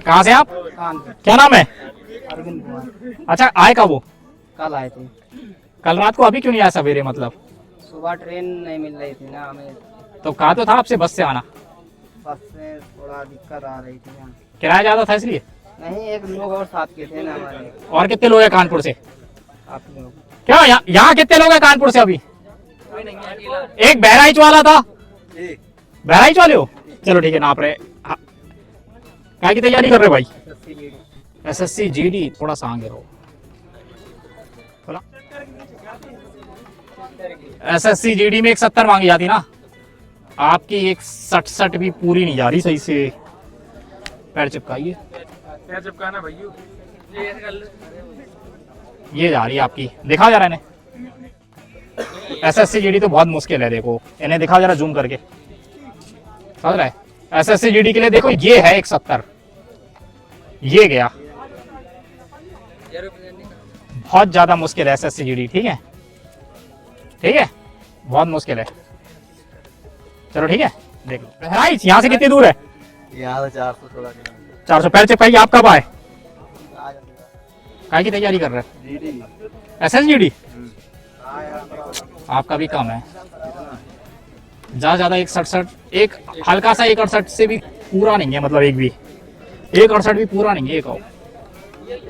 कहाँ से आप? क्या नाम है? अरविंद कुमार। अच्छा, आए कब वो? कल आए थे। कल रात को? अभी क्यों नहीं आया सवेरे? मतलब सुबह ट्रेन नहीं मिल रही थी ना हमें, तो कहा तो था आपसे बस से आना। बस से थोड़ा दिक्कत आ रही थी यहाँ। किराया ज्यादा था इसलिए? नहीं, एक लोग और साथ के थे ना हमारे। और कितने लोग हैं कानपुर से? आप लोग क्या यहाँ कितने लोग हैं कानपुर से? अभी एक बहराइच वाला था। बहराइच वाले हो? चलो ठीक है, नाप रहे। हाँ। क्या की तैयारी कर रहे हो भाई? SSC GD। थोड़ा सा आगे रहो। SSC GD में 170 मांगी जाती ना, आपकी 167 भी पूरी नहीं जा रही सही से। पैर चिपकाइए। पैर चिपकाना भैया, ये जा रही है आपकी, दिखा जा रहा है इन्हें। SSC GD तो बहुत मुश्किल है, देखो इन्हें दिखा जरा जूम करके, समझ रहा है? SSC GD के लिए देखो, ये है 170, ये गया। बहुत ज्यादा मुश्किल है SSC GD, ठीक है? ठीक है, बहुत मुश्किल है। चलो ठीक है, देख लो। बहराइच यहाँ से कितनी दूर है? यहाँ से 416 400। पैर चिपकाइए। आप कब आए? काय की तैयारी कर रहे हैं? SSC GD आपका भी कम है, ज्यादा 167, एक हल्का सा 168 से भी पूरा नहीं है, मतलब एक भी 168 भी पूरा नहीं है। एक और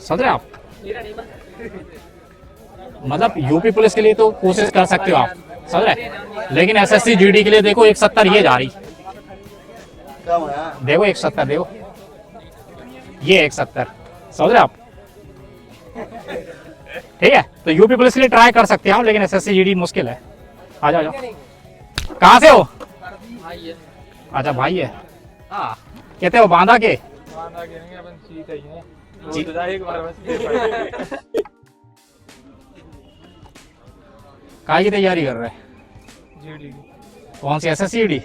समझ रहे आप? मतलब यूपी पुलिस के लिए तो कोशिश कर सकते हो आप, समझ रहे? लेकिन SSC GD के लिए देखो 170 ये जा रही, देखो 170, देखो ये 170, समझ रहे आप? ठीक है, तो यूपी पुलिस के लिए ट्राई कर सकते हैं आप, लेकिन SSC GD मुश्किल है। आ जाओ, कहाँ से हो? अच्छा भाई है। हाँ, कहते हो बांधा के? काय की तैयारी कर रहे हैं? कौन सी? SSC GD?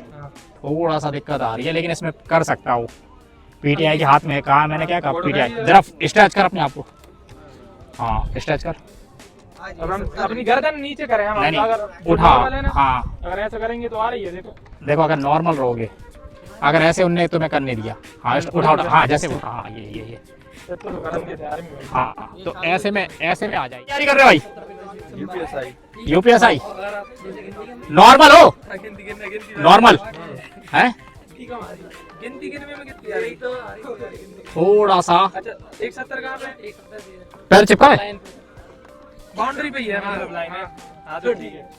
थोड़ा सा दिक्कत आ रही है, लेकिन इसमें कर सकता हूँ। PTI के हाथ में कहा, मैंने क्या कहा? PTI जरा स्ट्रेच कर अपने आप को। हाँ, स्ट्रेच कर। अब हम अपनी गर्दन नीचे करें हम। नहीं, अगर उठा। है ना, हाँ, अगर ऐसा करेंगे तो आ रही है, देखो देखो अगर नॉर्मल रहोगे, अगर ऐसे उनने तुम्हें करने दिया। हाँ, उठा उठा। हाँ, जैसे उठा। हाँ, ये तो करेंगे थे आर्मी में। हाँ, तो ऐसे में आ जाए। तैयारी कर रहे हो भाई? UPSI नॉर्मल हो? नॉर्मल है? गिनती गिनने में कितनी आ रही? थोड़ा सा। अच्छा, 170 कहाँ पे? पैर चिपका है? बाउंड्री पे ही है, मतलब लाइन है। हाँ तो ठीक है।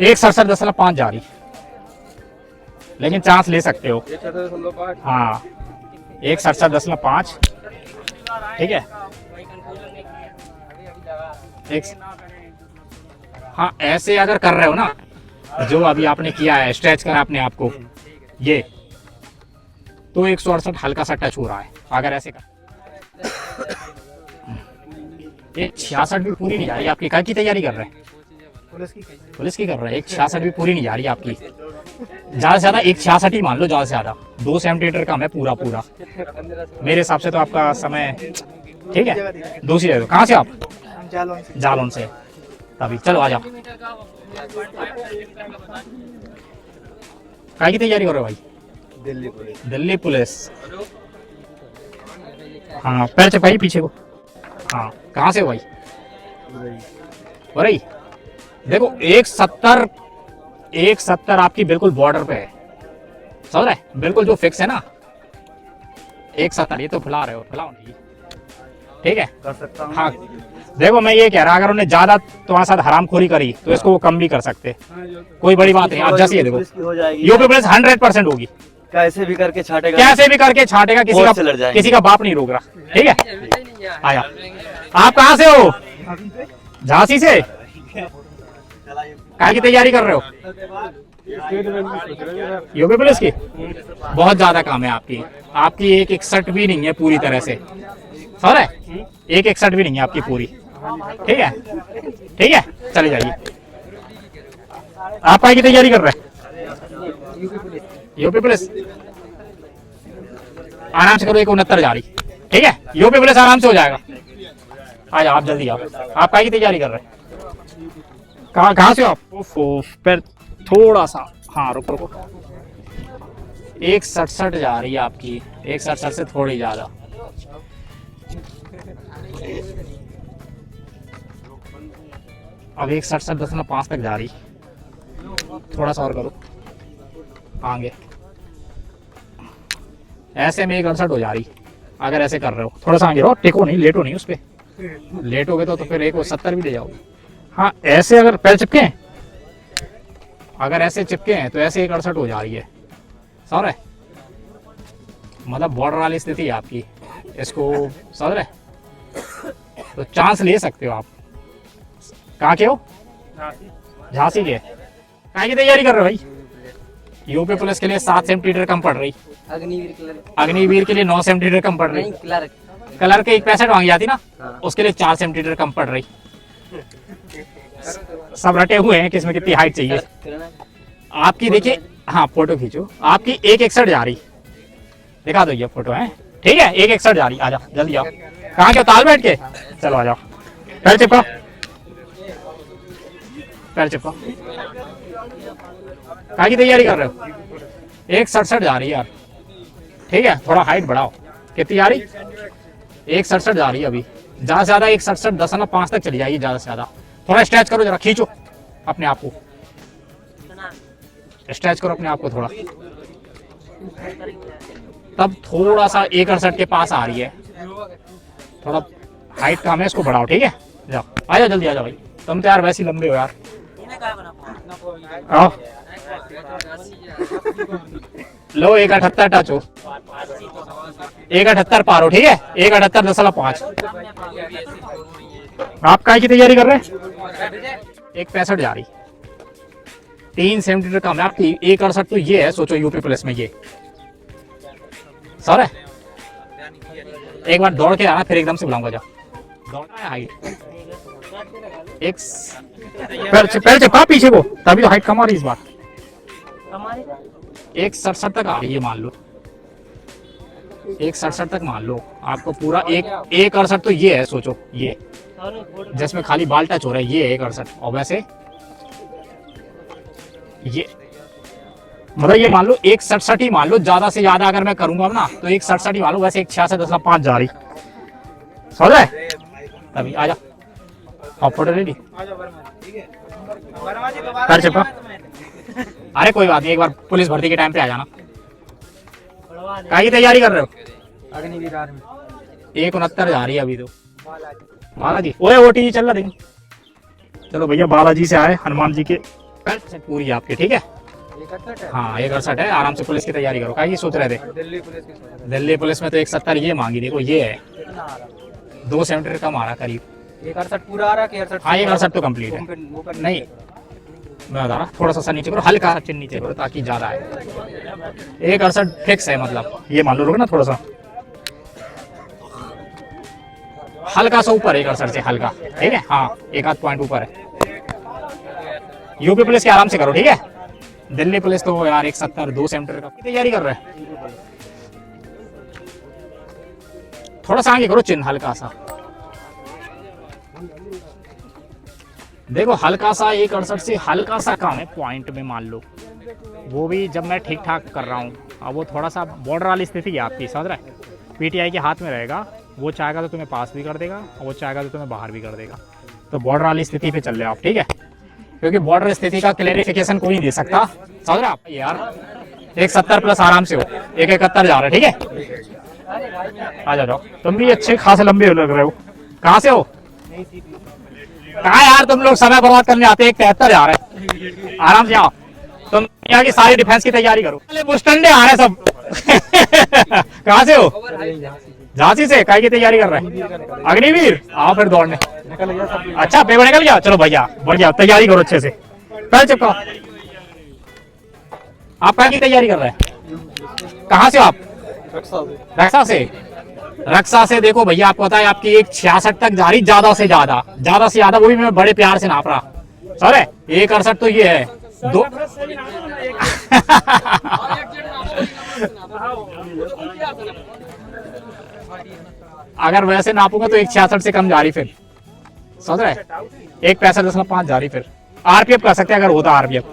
167.5 जा रही, लेकिन चांस ले सकते हो। हाँ, 167.5, ठीक है। हाँ, ऐसे अगर कर रहे हो ना, जो अभी आपने किया है, स्ट्रेच करा अपने आप को, ये तो 168 हल्का सा टच हो रहा है। अगर ऐसे कर 166 भी पूरी नहीं जा रही आपकी। काय की तैयारी कर रहे हैं? पुलिस की कर रहे हैं। 166 भी पूरी नहीं जा रही आपकी। ज्यादा से ज्यादा 166 ही मान लो, ज्यादा से ज्यादा 2 सेंटीमीटर कम है पूरा मेरे हिसाब से तो आपका समय। ठीक है, दूसरी जगह। कहाँ से आप? जालौन से। तभी चलो आ जाओ। काय की तैयारी कर रहे हो भाई? दिल्ली पुलिस। हाँ, पैर चिपकाइए पीछे को। हाँ, कहाँ से हो भाई? वही देखो 170 आपकी बिल्कुल बॉर्डर पे है, समझ रहे? बिल्कुल जो फिक्स है ना 170। ये तो फुला रहे हो, फुलाओ नहीं, ठीक है? कर सकता हूँ। हाँ, देखो मैं ये कह रहा, अगर उन्हें ज्यादा तुम्हारे साथ हरामखोरी करी तो इसको वो कम भी कर सकते, कोई बड़ी बात नहीं। आप जैसे ये देखो, यूपी पुलिस 100% होगी। कैसे भी करके छाटेगा, किसी का बाप नहीं रोक रहा, ठीक है? आया। आप कहाँ से हो? झांसी से। काय की तैयारी कर रहे हो? यूपी पुलिस की? बहुत ज्यादा काम है आपकी 161 भी नहीं है पूरी तरह से, समझ रहे? 161 भी नहीं है आपकी पूरी, ठीक है? ठीक है, चले जाइए। आप काय की तैयारी कर रहे हैं? UP police. आराम से करो, 169 जा रही, ठीक है? यूपी पुलिस आराम से हो जाएगा। आ जाओ आप, जल्दी आओ। आप काय की तैयारी कर रहे हैं? कहाँ से हो आप? पैर थोड़ा सा। हाँ, रुको। 167 जा रही है आपकी, 167 से थोड़ी ज्यादा। अब 167.5 तक जा रही, थोड़ा सा और करो आगे, ऐसे में 168 हो जा रही। अगर ऐसे कर रहे हो थोड़ा सा आगे रहो, टेको नहीं, लेटो नहीं उस पे, लेटोगे तो फिर 170 भी ले जाओगे। हाँ ऐसे अगर पैर चिपके हैं, अगर ऐसे चिपके हैं तो ऐसे 168 हो जा रही है। समझ रहे, मतलब बॉर्डर वाली स्थिति है आपकी, इसको समझ रहे, तो चांस ले सकते हो आप। कहाँ के हो? झांसी के। कहाँ की तैयारी कर रहे हो भाई? यूपी पुलिस के लिए 7 सेंटीमीटर कम पड़ रही, अग्निवीर के लिए 9 सेंटीमीटर कम पड़ रही, कलर के 165 मांगी जाती ना, उसके लिए 4 सेंटीमीटर कम पड़ रही। सब रटे हुए हैं किसमें कितनी हाइट चाहिए आपकी। देखिए हाँ फोटो खींचो, आपकी 161 जा रही, दिखा दो ये फोटो है, ठीक है 161 जा रही। आ जाओ जल्दी आओ। कहाँ के ताल बैठ के, चलो आ जाओ। पैर चिपका, पैर चिपका। कहाँ की तैयारी कर रहे हो? 167 जा रही है यार, ठीक है थोड़ा हाइट बढ़ाओ। कितनी जा रही? 167 जा रही है अभी, ज्यादा से ज्यादा 167.5 तक चली जाएगी ज्यादा से ज्यादा। थोड़ा स्ट्रेच करो, जरा खींचो अपने आप को, स्ट्रेच करो अपने आप को थोड़ा, तब थोड़ा सा 168 के पास आ रही है। थोड़ा हाइट कम है, इसको बढ़ाओ, ठीक है। जाओ आ जाओ जल्दी आ जाओ भाई, तुम तो यार वैसे ही लंबे हो यार। आओ लो 178 टच हो, 178 पार हो, ठीक है 178.5। आप काय की तैयारी कर रहे हैं? 165 जा रही, 3 सेंटीमीटर कम है आपकी। 168 तो ये है, सोचो यूपी पुलिस में ये सर है। एक बार दौड़ के आना, फिर एकदम से बुलाऊंगा। जाओ दौड़ना है हाइट, एक पैर चिपका पीछे को, तभी तो हाइट कम आ रही इस बार। 167 तक आ रही है मान लो, 167 तक मान लो आपको पूरा। 168 तो ये है, सोचो ये जिसमें खाली बाल टच हो रहा है, ये 168। और वैसे ये मतलब ये मान लो 167 ही मान लो, ज्यादा से ज्यादा अगर मैं करूंगा ना तो 167 ही मान लो। वैसे 166.5 जा रही, समझ रहे? तभी आ जा, फोटो ले ली, कर चिपका। अरे कोई बात नहीं, एक बार पुलिस भर्ती के टाइम पे आ जाना। काहे की तैयारी कर रहे हो? अग्निवीर आर्मी 169 जा रही है अभी तो। बालाजी ओए ओटी चल रहा देख। चलो भैया बालाजी से आए, हनुमान जी के पूरी आपके, ठीक है। हाँ 168 है, आराम से पुलिस की तैयारी करो। काहे की सोच रहे थे? दिल्ली पुलिस में तो 170 ये मांगी, देखो ये है 2 सेंटीमीटर कम आ रहा करीब। 168 पूरा आ रहा है। हाँ 168 तो कम्प्लीट है। नहीं मैं बता रहा, थोड़ा सा नीचे करो, हल्का चिन्ह नीचे करो ताकि ज्यादा है। 168 फिक्स है, मतलब ये मान लो रुको ना, थोड़ा सा हल्का सा ऊपर 168 से हल्का, ठीक है। हाँ 1 पॉइंट ऊपर है। यूपी पुलिस की आराम से करो, ठीक है। दिल्ली पुलिस तो यार 170 2 सेंटीमीटर का तैयारी कर रहे हैं। थोड़ा सा आगे करो चिन्ह, हल्का सा देखो, हल्का सा 168 से हल्का सा कम है पॉइंट में मान लो। वो भी जब मैं ठीक ठाक कर रहा हूँ, अब वो थोड़ा सा बॉर्डर वाली स्थिति है आपकी, समझ रहा है। पीटीआई के हाथ में रहेगा, वो चाहेगा तो तुम्हें पास भी कर देगा और वो चाहेगा तो तुम्हें बाहर भी कर देगा। तो बॉर्डर वाली स्थिति पे चल रहे हो आप, ठीक है। क्योंकि बॉर्डर स्थिति का क्लैरिफिकेशन कोई नहीं दे सकता, समझ रहे आप यार। 170 प्लस आराम से हो, 171 जा रहा है, ठीक है। आ जाओ, तुम भी अच्छे खासे लंबे लग रहे हो। कहाँ से हो? कहाँ यार तुम लोग समय बर्बाद करने आते हैं। 173 जा रहे हैं, आराम से आओ। तुम यहाँ की सारी डिफेंस की तैयारी करो। बुस्टंडे आ रहे हैं सब। कहाँ से हो? झांसी से। काय की तैयारी कर रहे हैं? अग्निवीर। आओ फिर दौड़ने। अच्छा पेपर निकल गया, चलो भैया बढ़िया, तैयारी करो अच्छे से। पैर चिपकाओ। आप काय की तैयारी कर रहे हैं? कहाँ से हो आप? रक्षा से। रक्षा से देखो भैया, आपको पता है आपकी 166 तक जा रही, ज्यादा से ज्यादा, ज्यादा से ज्यादा, वो भी मैं बड़े प्यार से नाप रहा। सर 168 तो ये है दो। अगर वैसे नापूंगा तो 166 से कम जा रही, फिर समझ रहे 165.5 जा रही। फिर आरपीएफ कर सकते हैं अगर होता आरपीएफ।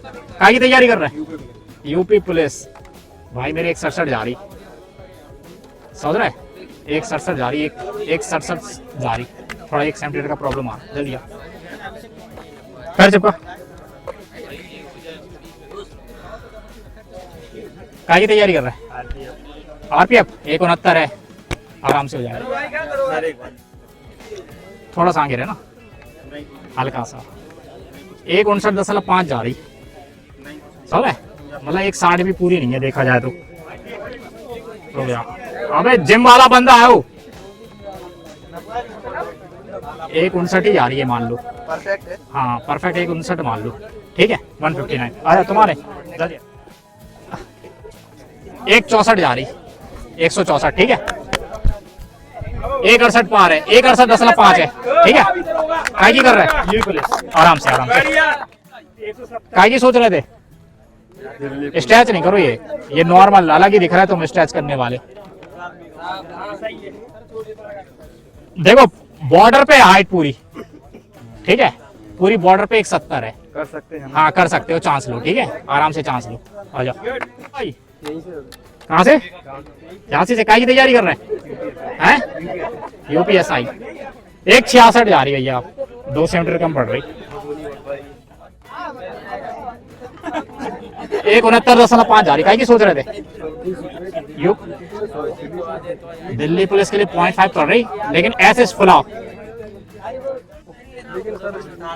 काय की तैयारी कर रहे हैं? UP police. भाई मेरे 167 जा रही, समझ रहा है? 167 जा रही, एक 67 जा रही। थोड़ा 1 सेंटीमीटर का प्रॉब्लम आ रहा है। जल्दी आ, पैर चिपका। काय की तैयारी कर रहा है? आरपीएफ 169 है, आराम से हो जाएगा। थोड़ा सा आगे रहे ना, हल्का सा। 159.5 जा रही, समझ है? मतलब 160 भी पूरी नहीं है देखा जाए तो। हो गया। अबे जिम वाला बंदा है वो। 159 ही जा रही है मान लो। परफेक्ट है। हाँ परफेक्ट 159 मान लो, ठीक है। 159 अरे तुम्हारे 164 जा रही, 164 ठीक है। 168 पार है, 168.5 है, ठीक है। काय की कर रहे हैं? ये पुलिस। आराम से आराम से। काय की सोच रहे थे? स्ट्रेच नहीं करो, ये नॉर्मल अलग ही दिख रहा है, तुम स्ट्रेच करने वाले। देखो बॉर्डर पे हाइट पूरी, ठीक है। पूरी बॉर्डर पे 170 है। कर सकते हैं। हाँ कर सकते हो, चांस लो, ठीक है। आराम से चांस लो, आ जाओ। कहाँ से? झांसी से। काय की तैयारी कर रहे हैं? यूपीएसआई 166 जा रही है भैया, आप 2 सेंटीमीटर कम पड़ रही। 169.5 जा रही। काय की सोच रहे थे? दिल्ली पुलिस के लिए 0.5 पड़ रही, लेकिन ऐसे फुलाओ।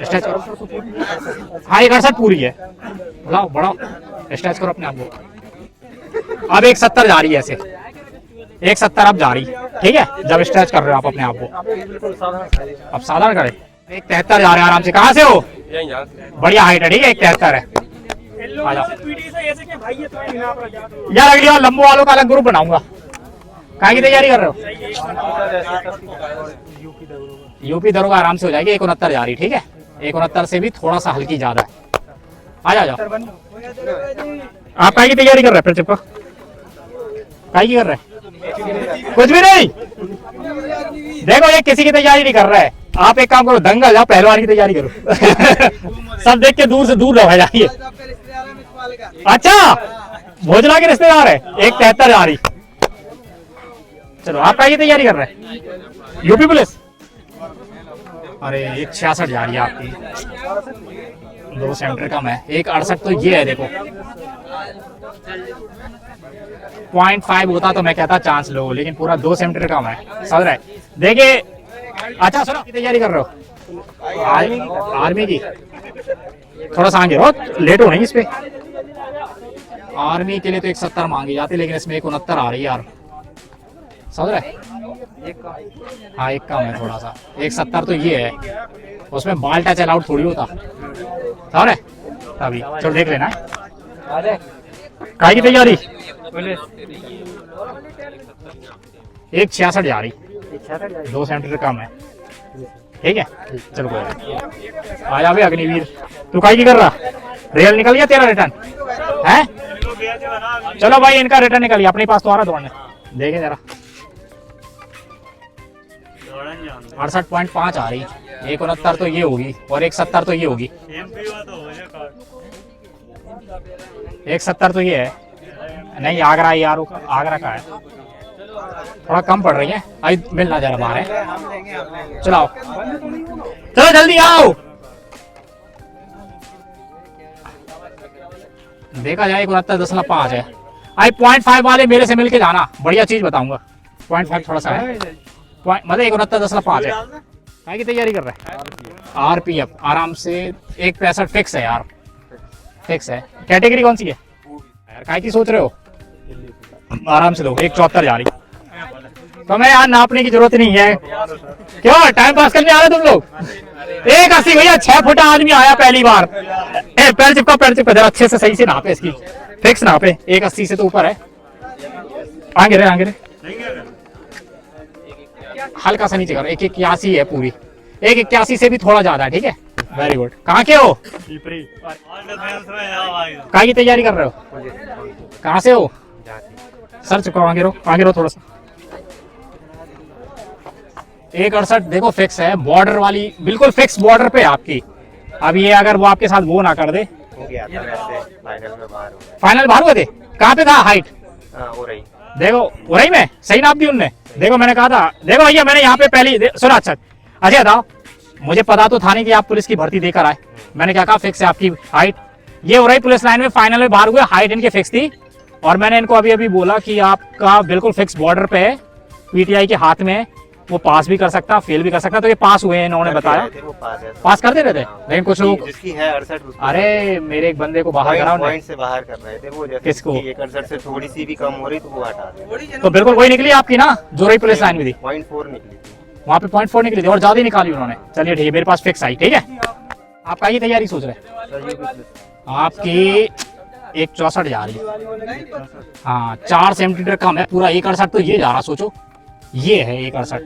स्ट्रेच करो। हाँ 168 पूरी है, बढ़ाओ बढ़ाओ, स्ट्रेच करो अपने आप को। अब 170 जा रही है ऐसे, 170 अब जा रही, ठीक है। जब स्ट्रेच कर रहे हो आप अपने आप को, अब साधारण करें। 173 जा रहे हैं आराम से। कहाँ से हो? बढ़िया हाइट है, ठीक है। 173 है। आ जाओ यार, अगली बार लंबो वालों का अलग ग्रुप बनाऊंगा। कहाँ की तैयारी कर रहे हो? यूपी दरोगा आराम से हो जाएगी। 169 जा रही, ठीक है। 169 से भी थोड़ा सा हल्की ज्यादा है। आ जाओ। आप काय की तैयारी कर रहे हैं? फिर चिपका। काय की कर रहे हैं? कुछ भी नहीं। देखो ये किसी की तैयारी नहीं कर रहा है। आप एक काम करो, दंगल जाओ, पहलवान की तैयारी करो। सब देख के दूर से दूर रह जाइए। अच्छा भोजला के रिश्तेदार है। 173 जा रही। चलो आप काय की तैयारी कर रहे हैं? UP police. अरे 166 जा रही है आपकी, 2 सेंटीमीटर कम है। 168 तो ये है, देखो 0.5 होता तो मैं कहता चांस लो, लेकिन पूरा 2 सेंटीमीटर कम है, समझ रहे? देखिए अच्छा सुनो, तैयारी कर रहे हो आर्मी की? थोड़ा सा आगे रहो, लेट हो नहीं इस पे। आर्मी के लिए तो 170 मांगी जाती, लेकिन इसमें 169 आ रही है यार, समझ रहे? हाँ एक कम है थोड़ा सा। 170 तो ये है, उसमें बाल टच अलाउड थोड़ी होता, समझ रहे? अभी चलो देख लेना। काय की तैयारी? 166 जा रही, 2 सेंटीमीटर कम है, ठीक है। चलो कोई नहीं। आ जा भाई अग्निवीर, तू काय की कर रहा? रेल निकल गया तेरा रिटर्न है? चलो भाई इनका रिटर्न निकल गया, अपने पास तो आ रहा दौड़ने, देखें जरा। 68.5 आ रही, 169 तो ये होगी और 170 तो ये होगी। 170 तो ये है, नहीं आगरा है यार, आगरा का है, थोड़ा कम पड़ रही है। अभी मिलना जरा बाहर है। चलो चलो जल्दी आओ। देखा जाए 69.5 है। आई 0.5 वाले मेरे से मिलके जाना, बढ़िया चीज बताऊंगा। 0.5 थोड़ा सा है, मतलब 69.5 है। काय की तैयारी कर रहा है? आरपीएफ आराम से 165 फिक्स है यार, फिक्स है। कैटेगरी कौन सी है यार? काय की सोच रहे हो? आराम से दो। 174 जा रही, तो मैं यार नापने की जरूरत नहीं है। क्यों टाइम पास करने आ रहे तुम लोग? 180 भैया, 6 फुट आदमी आया पहली बार। पैर चिपका, पैर चिपका जरा अच्छे से, सही से नापे इसकी, फिक्स नापे। 180 से तो ऊपर है। आगे रहे, आगे रहे, हल्का सा नीचे करो। 181 है पूरी, 181 से भी थोड़ा ज्यादा है, ठीक है। Very good. कहाँ के हो? काय की तैयारी कर रहे हो? कहाँ से हो? सर चुका, आगे रहो, आगे रहो थोड़ा सा। 168 देखो फिक्स है, बॉर्डर वाली बिल्कुल फिक्स बॉर्डर पे आपकी। अब ये अगर वो आपके साथ वो ना कर दे हो गया था वैसे, फाइनल में बाहर हो गया। फाइनल बाहर हुए थे? कहाँ पे था हाइट? हो रही देखो उरई में सही नाप दी उनने। देखो मैंने कहा था, देखो भैया मैंने यहाँ पे पहली सुना। अच्छा अच्छा बताओ, मुझे पता तो था नहीं कि आप पुलिस की भर्ती देकर आए। मैंने क्या कहा फिक्स है आपकी हाइट। ये उरई पुलिस लाइन में फाइनल में बाहर हुए, हाइट इनकी फिक्स थी। और मैंने इनको अभी अभी बोला कि आपका बिल्कुल फिक्स बॉर्डर पे है, पीटीआई के हाथ में, वो पास भी कर सकता फेल भी कर सकता। तो ये पास हुए हैं, इन्होंने बताया वो पास है। पास कर दे रहे थे। लेकिन कुछ लोग, जिसकी है 68, अरे मेरे एक बंदे को बाहर करा पॉइंट से बाहर कर रहे थे वो। जैसे किसको? 68 से थोड़ी सी भी कम हो रही तो वो हटा दे। तो बिल्कुल वही निकली आपकी ना जो उरई पुलिस लाइन में थी, 0.4 निकली थी वहाँ पे 0.4 निकली थी और ज्यादा ही निकाली उन्होंने। चलिए ठीक है, मेरे पास फिक्स आई। ठीक है, आपका ये तैयारी सोच रहे हैं? आपकी 164 जा रही है। हाँ 4 सेंटीमीटर कम है, पूरा 168 तो ये जा रहा। सोचो ये है 168,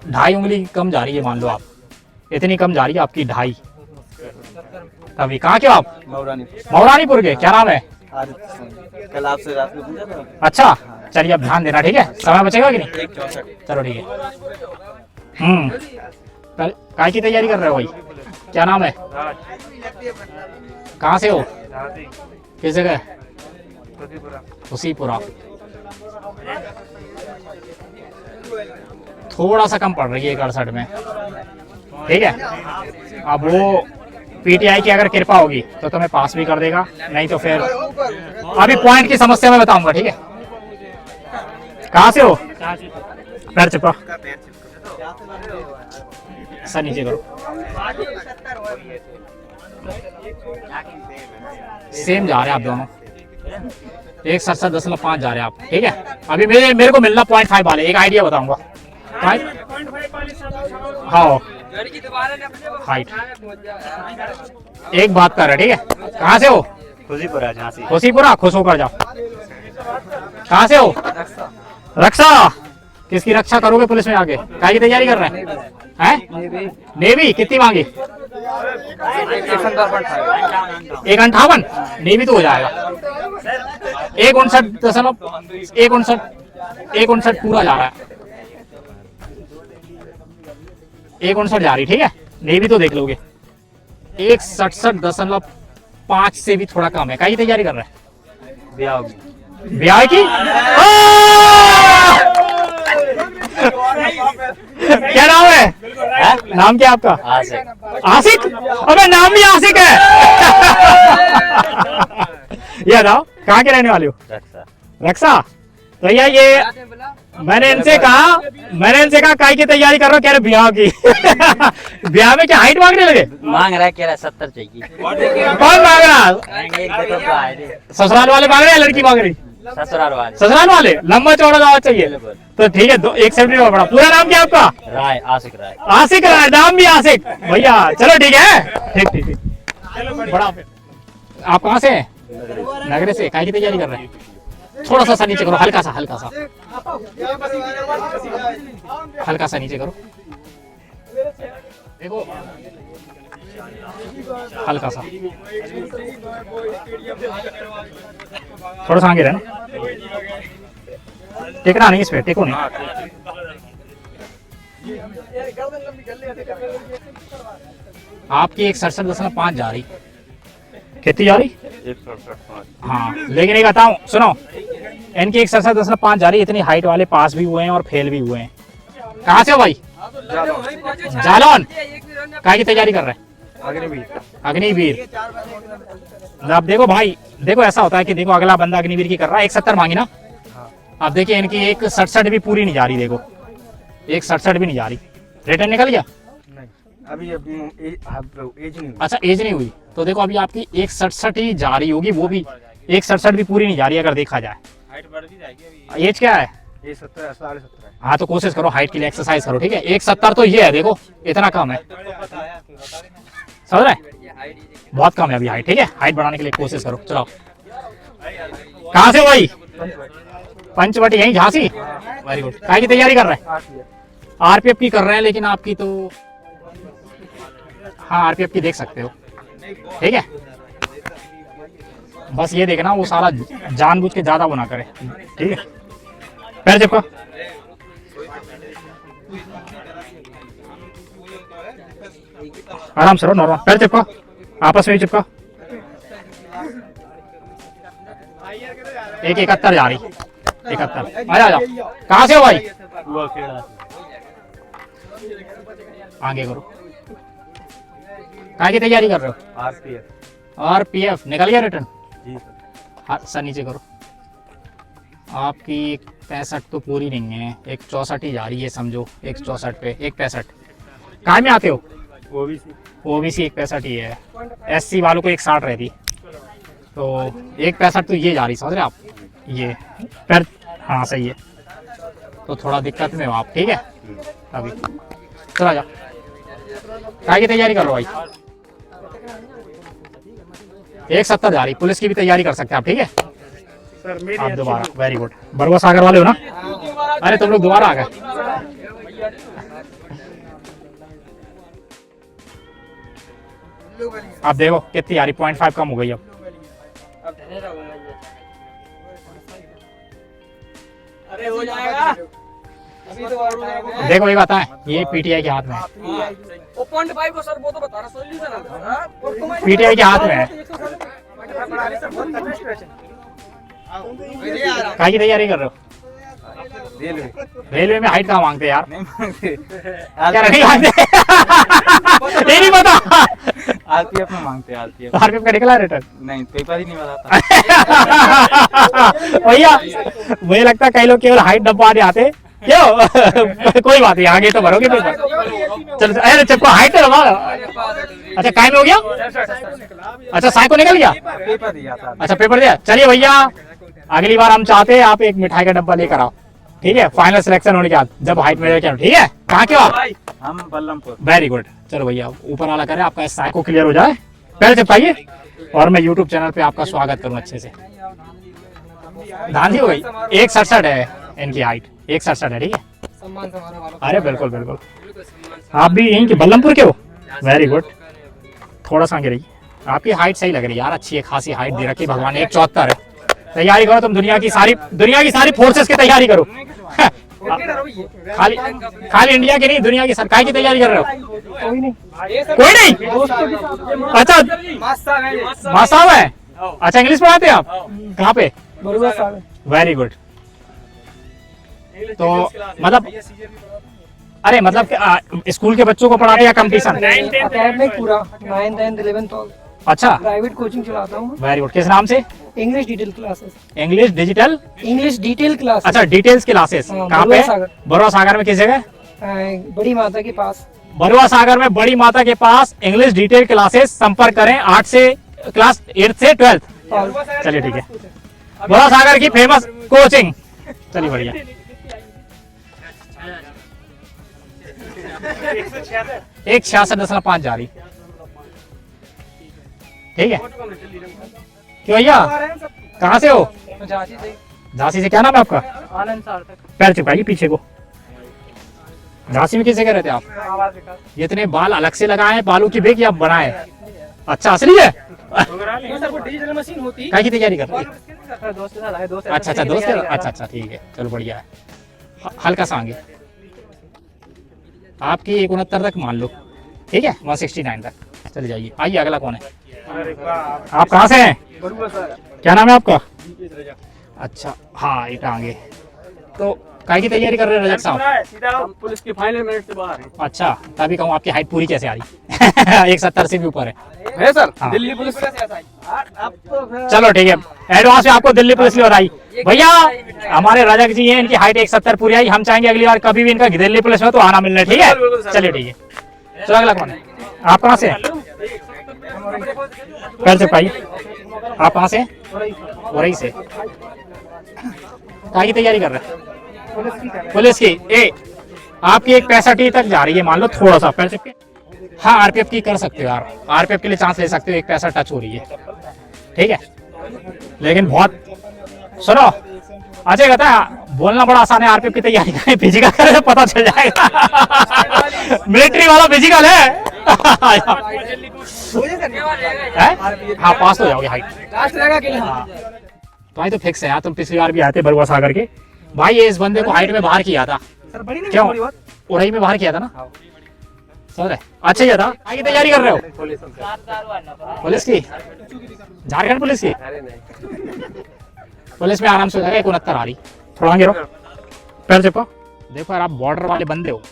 2.5 उंगली कम जा रही है। मान लो आप इतनी कम जा रही है आपकी 2.5। तभी कहाँ के हो आप? मौरानीपुर के। क्या नाम है? कल आपसे रात में पूछा था। अच्छा चलिए अब ध्यान देना, ठीक है? समय बचेगा कि नहीं? चलो ठीक है। काय की तैयारी कर रहे हो भाई? क्या नाम है? कहाँ से हो? किस जगह? उसीपुरा। थोड़ा सा कम पड़ रही है 168 में, ठीक है? अब वो पीटीआई की अगर कृपा होगी तो तुम्हें पास भी कर देगा, नहीं तो फिर अभी पॉइंट की समस्या मैं बताऊंगा, ठीक है? कहाँ से हो? पैर चिपका, सर नीचे करो। सेम जा रहे हैं आप दोनों, 167.5 जा रहे हैं आप, ठीक है? अभी मेरे को मिलना 0.5 वाले। एक आइडिया बताऊंगा। हाँ हाइट एक बात कर रहे, ठीक है? कहाँ से हो? खुशीपुरा। झांसी। खुशीपुरा, खुश होकर जाओ। कहाँ से हो? रक्षा। किसकी रक्षा करोगे पुलिस में आके? काय की तैयारी कर रहे हैं? नेवी। कितनी मांगी? 158। नेवी तो हो जाएगा। 159 पूरा जा रहा है। 159 जा रही, ठीक है? नेवी तो देख लोगे। 167.5 से भी थोड़ा कम है। काय की तैयारी कर रहे हैं? ब्याह की। क्या नाम है? नाम क्या आपका? आसिक। आसिक? अबे नाम भी आसिक है। ये बताओ कहाँ के रहने वाले हो? रक्षा। तो भैया ये मैंने इनसे कहा काय की तैयारी कर रहे हो? कह रहे ब्याह की। ब्याह में क्या हाइट मांगने लगे? मांग रहा है, कह रहा 70 चाहिए। कौन मांग रहा? ससुराल वाले मांग रहे हैं, लड़की मांग रही? ससुराल वाले। लंबा चौड़ा दावा चाहिए तो ठीक है। 1 सेंटीमीटर बड़ा। पूरा नाम क्या आपका? राय, आसिक राय। आसिक राय, नाम भी आसिक भैया। चलो ठीक है, ठीक। बड़ा आप कहाँ से हैं? नगरे से। काय की तैयारी कर रहे हैं? थोड़ा सा नीचे करो, हल्का सा नीचे करो। देखो हल्का सा, थोड़ा सा आगे रहना। टेकना नहीं इस पे, टेको नहीं। आपकी 167.5 जा रही। कितनी जा रही? 167.5। हाँ लेकिन एक बताऊं, सुनो, इनकी 167.5 जा रही। इतनी हाइट वाले पास भी हुए हैं और फेल भी हुए हैं। कहाँ से हो भाई? जालौन। काय की तैयारी कर रहे हैं? अग्निवीर। अब देखो भाई, देखो ऐसा होता है कि देखो अगला बंदा अग्निवीर की कर रहा है। 170 मांगी ना। अब देखिए इनकी 167 भी पूरी नहीं जा रही। देखो 167 भी नहीं जा रही। रिटर्न निकल गया? अभी एज नहीं। अच्छा एज नहीं हुई तो देखो अभी आपकी 167 ही जा रही होगी, वो भी 167 भी पूरी नहीं जा रही अगर देखा जाए। एज क्या है? ये 70 17.5 है। हाँ तो कोशिश करो हाइट के लिए एक्सरसाइज करो, ठीक है? 170 तो ये है, देखो इतना कम है, समझ रहे? बहुत कम है अभी हाइट, ठीक है? हाइट बढ़ाने के लिए कोशिश करो। चलो कहाँ से भाई? पंचवटी, यही झांसी। Very good. काय की तैयारी कर रहे हैं? आरपीएफ की कर रहे हैं, लेकिन आपकी तो हाँ आरपीएफ की देख सकते हो, ठीक है? बस ये देखना वो सारा जानबूझ के ज्यादा वो ना करे, ठीक है? पैर चिपका। आराम से रहो, नॉर्मल। पैर चिपका। आपस में ही चिपका। 171 जा रही, 71। आ जाओ, कहाँ से हो भाई? आगे करो। काय की तैयारी कर रहे हो? आरपीएफ निकल गया रिटर्न? जी हाँ सर, नीचे करो। आपकी 165 तो पूरी नहीं है, 164 ही जा रही है समझो। 164 पे 165। कहाँ में आते हो? ओबीसी 165 ही है। एससी वालों को 160 रहती, तो 165 तो ये जा रही, समझ रहे आप? ये पर हाँ सही है, तो थोड़ा दिक्कत में हो आप। ठीक है, अभी चला जा। काय की तैयारी कर लो भाई? 170 जा रही, पुलिस की भी तैयारी कर सकते हैं आप। ठीक है आप दोबारा, वेरी गुड। बरुआ सागर वाले हो ना? अरे तुम लोग दोबारा आ गए। आप देखो कितनी आ रही, 0.5 कम हो गई अब। अरे हो जाएगा, अभी तो और हो जाएगा। देखो ये बताएं, ये पीटीआई के हाथ में है। वो 0.5 को सर वो तो बता रहा सोल्यूशन पीटीआई के हाथ में है। काय की तैयारी कर रहे हो? रेलवे में हाइट कहाँ मांगते हैं यार? क्या नहीं मांगते? ये नहीं पता। आरपीएफ में मांगते हैं। आरपीएफ आरपीएफ का निकला रिटर्न? नहीं, पेपर ही नहीं बताता। भैया मुझे लगता है कई लोग केवल हाइट डब्बाने आते। क्यों? कोई बात नहीं, आगे तो भरोगे पेपर। चलो अरे चप्पो हाइट तो दबा। अच्छा काय में हो गया? अच्छा साई को निकल गया? पेपर दिया था। अच्छा पेपर दिया। चलिए भैया, अगली बार हम चाहते हैं आप एक मिठाई का डब्बा लेकर आओ। ठीक है, फाइनल सिलेक्शन होने के बाद जब हाइट में लेकर आओ। ठीक है, कहाँ के हो आप? हम बल्लमपुर। Very good. चलो भैया ऊपर वाला करें, आपका साई को क्लियर हो जाए, पहले चिपकाइए और मैं यूट्यूब चैनल पे आपका स्वागत करूँ अच्छे से। धांधी हो गई। 167 है इनकी हाइट, 167 है। ठीक है, अरे बिल्कुल बिल्कुल। आप भी यहीं के बल्लमपुर के हो? Very good. थोड़ा सा आगे रहिए, आपकी हाइट सही लग रही है यार, अच्छी है खासी हाइट दे रखी भगवान ने। 174 है। तैयारी करो तुम, दुनिया की सारी फोर्सेस की तैयारी करो। खाली इंडिया की नहीं, दुनिया की सरकार की तैयारी कर रहे हो? कोई नहीं। अच्छा मास्टर है। अच्छा इंग्लिश पढ़ाते हैं आप? कहाँ पे? Very good. तो मतलब अरे मतलब स्कूल के बच्चों को पढ़ाते या कंपटीशन? एकेडमिक पूरा 9th 10th 11th ऑल। अच्छा प्राइवेट कोचिंग चलाता हूँ। Very good. किस नाम से? English detail classes. English digital? English detail classes. अच्छा डिटेल्स क्लासेस। हाँ, कहाँ बरुआ पे? सागर। बरुआ सागर में किस जगह? बड़ी माता के पास। बरुआ सागर में बड़ी माता के पास इंग्लिश डिटेल क्लासेस। संपर्क करें 8 से क्लास 8 से 12th। चलिए ठीक है, बरुआ सागर की फेमस कोचिंग। चलिए बढ़िया। 166.5 जा रही। ठीक है, क्यों भैया कहाँ से हो? झांसी से। क्या नाम है आपका? आनंद सार्थक। पैर चिपकाइए पीछे को। झांसी में किस जगह रहते हैं आप? ये इतने बाल अलग से लगाए हैं, बालों की बेग या बनाए? अच्छा असली है। डिजिटल मशीन होती काय की तैयारी कर रही है? दोस्त के साथ आए, दोस्त अच्छा दोस्त के। अच्छा ठीक है, चलो बढ़िया है। हल्का सा आगे आपकी 69 तक मान लो। ठीक है, 169 तक चले जाइए। आइए अगला कौन है? आप कहाँ से हैं? क्या नाम है आपका? अच्छा हाँ इटा आगे। तो काय की तैयारी कर रहे हैं रजत साहब? हम पुलिस की फाइनल मिनट से बाहर हैं। अच्छा तभी कहूँ आपकी हाइट पूरी कैसे आ रही? 170 से भी ऊपर है सर। हाँ। दिल्ली पुलिस चलो ठीक है, एडवांस में आपको दिल्ली पुलिस की बधाई। भैया हमारे रजक जी हैं, इनकी हाइट 170 पूरी आई। हम चाहेंगे अगली बार कभी भी इनका दिल्ली पुलिस में तो आना मिलना। ठीक है चलिए ठीक है। चलो अगला कौन है? आप कहाँ से हैं? पैर चिपकाइए। आप कहाँ से? वही से। कहाँ की तैयारी कर रहे हैं? पुलिस की। आपकी 165 तक जा रही है मान लो, थोड़ा सा पैर चिपके। हाँ आरपीएफ की कर सकते हो यार, आरपीएफ के लिए चांस ले सकते हो। 165 टच हो रही है। ठीक है, लेकिन बहुत सुनो अजय कहता है बोलना बड़ा आसान है, आरपीएफ की तैयारी करें, फिजिकल करें तो पता चल जाएगा। मिलिट्री वाला फिजिकल है। हाँ पास तो जाओगे हाइट। हाँ तो भाई तो फिक्स है यार, तुम पिछली बार भी आते बरुआ सागर के। भाई ये इस बंदे को हाइट में बाहर किया था। क्यों? उड़ाई में बाहर किया था ना। समझ रहे? अच्छा ही था। आगे तैयारी कर रहे हो पुलिस की, झारखंड पुलिस की। पुलिस में आराम से हो जाएगा। 69 आ रही, थोड़ा आगे रहो, पैर चपा। देखो यार आप बॉर्डर वाले बंदे हो,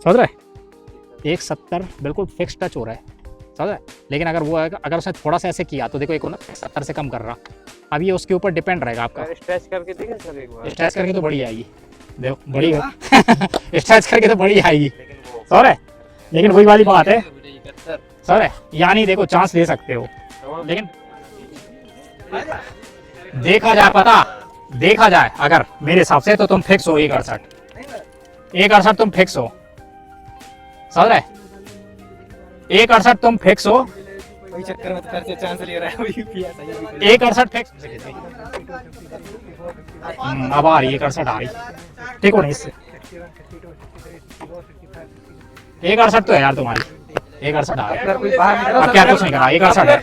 समझ रहे? 170 बिल्कुल फिक्स टच हो रहा है, समझ रहे? लेकिन अगर वो अगर उसने थोड़ा सा ऐसे किया तो देखो 69 से कम कर रहा। अब ये उसके ऊपर डिपेंड रहेगा आपका। स्ट्रेच करके देखें सर एक बार। स्ट्रेच करके तो बड़ी आएगी, देखो बड़ी स्ट्रेच करके तो बड़ी आएगी, समझ रहे? लेकिन वही वाली बात है, समझ रहे? यानी देखो चांस ले सकते हो, लेकिन देखा जाए, पता देखा जाए अगर मेरे हिसाब से तो तुम फिक्स हो 168 तुम फिक्स हो, समझ रहे? 168 तुम फिक्स हो, वही चक्कर में तो फिर से चांस ले रहा है वही पिया सही। 168 फिक्स। अब आ रही 168 आ रही, ठीक हो नहीं इससे। 168 तो है यार तुम्हारी, 168 आ रही। अगर कोई बाहर निकला अब क्या कुछ नहीं करा, 168 है।